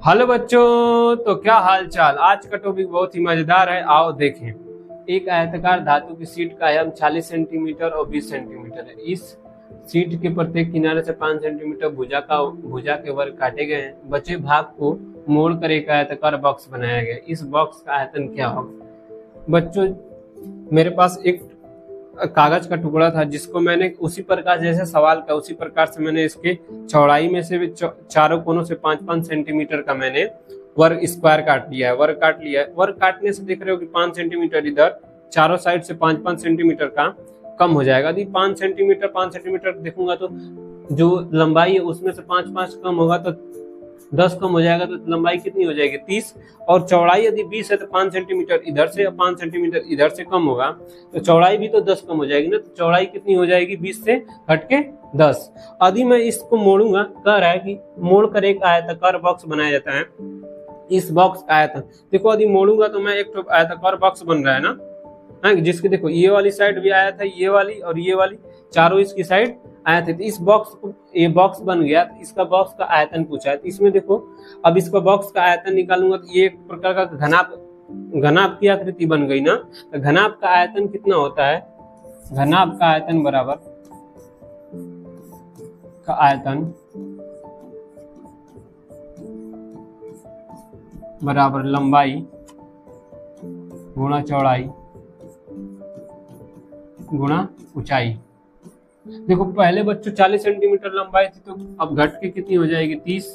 Hello बच्चों, तो क्या हाल चाल। आज का टॉपिक बहुत ही मजेदार है, आओ देखें। एक आयताकार धातु की शीट का आयाम 40 सेंटीमीटर और 20 सेंटीमीटर है। इस शीट के प्रत्येक किनारे से 5 सेंटीमीटर भुजा के वर्ग काटे गए हैं। बचे भाग को मोड़कर एक आयताकार बॉक्स बनाया गया। इस बॉक्स का आयतन क्या होगा। बच्चों, मेरे पास एक कागज का टुकड़ा था जिसको मैंने उसी प्रकार, जैसे सवाल का उसी प्रकार से मैंने इसके चौड़ाई में से भी चारों कोनों से 5-5 सेंटीमीटर का मैंने वर्ग स्क्वायर काट लिया है। वर्ग काटने से देख रहे हो कि 5 सेंटीमीटर इधर चारों साइड से 5-5 सेंटीमीटर का कम हो जाएगा। यदि 5 सेंटीमीटर देखूंगा तो जो लंबाई है उसमें से 5-5 कम होगा तो 10 कम हो जाएगा, तो लंबाई कितनी हो जाएगी 30। और चौड़ाई यदि 20 है तो 5 सेंटीमीटर इधर से या 5 सेंटीमीटर इधर से कम होगा, तो चौड़ाई भी तो 10 कम हो जाएगी ना। तो चौड़ाई कितनी हो जाएगी 20 से हट के 10। यदि मैं इसको मोड़ूंगा, कह रहा है कि मोड़ कर एक आयताकार बॉक्स बनाया जाता है। इस बॉक्स का आयतन देखो, यदि मोड़ूंगा तो मैं एक आयताकार बॉक्स बन रहा है ना, जिसके देखो ये वाली साइड भी आया था, ये वाली और ये वाली चारों इसकी साइड आए थे। तो इस बॉक्स को, ये बॉक्स बन गया। तो इसका बॉक्स का आयतन पूछा है। तो इसमें देखो, अब इसका बॉक्स का आयतन निकालूंगा तो ये एक प्रकार का घनाभ की आकृति बन गई ना। तो घनाभ का आयतन कितना होता है, घनाभ का आयतन बराबर का आयतन बराबर लंबाई गुणा चौड़ाई गुणा ऊंचाई। देखो पहले बच्चों 40 सेंटीमीटर लंबाई थी, तो अब घट के कितनी हो जाएगी 30,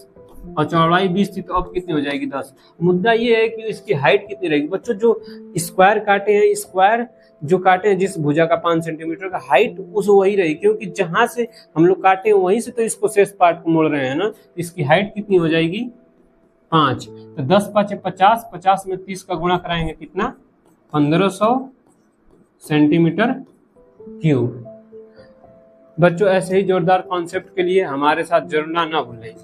और चौड़ाई 20 थी तो अब कितनी हो जाएगी 10। मुद्दा ये है कि इसकी हाइट कितनी रहेगी। बच्चों जो स्क्वायर काटे हैं, स्क्वायर जो काटे हैं जिस भुजा का 5 सेंटीमीटर का, हाइट उस वही रहेगी, क्योंकि जहां से हम लोग काटे हैं वहीं से तो इसको शेष पार्ट को मोड़ रहे हैं ना। इसकी हाइट कितनी हो जाएगी 5। तो 10 × 5 = 50, 50 में 30 का गुणा कराएंगे कितना 1500 सेंटीमीटर क्यूब। बच्चों ऐसे ही जोरदार कॉन्सेप्ट के लिए हमारे साथ जुड़ना ना भूलें।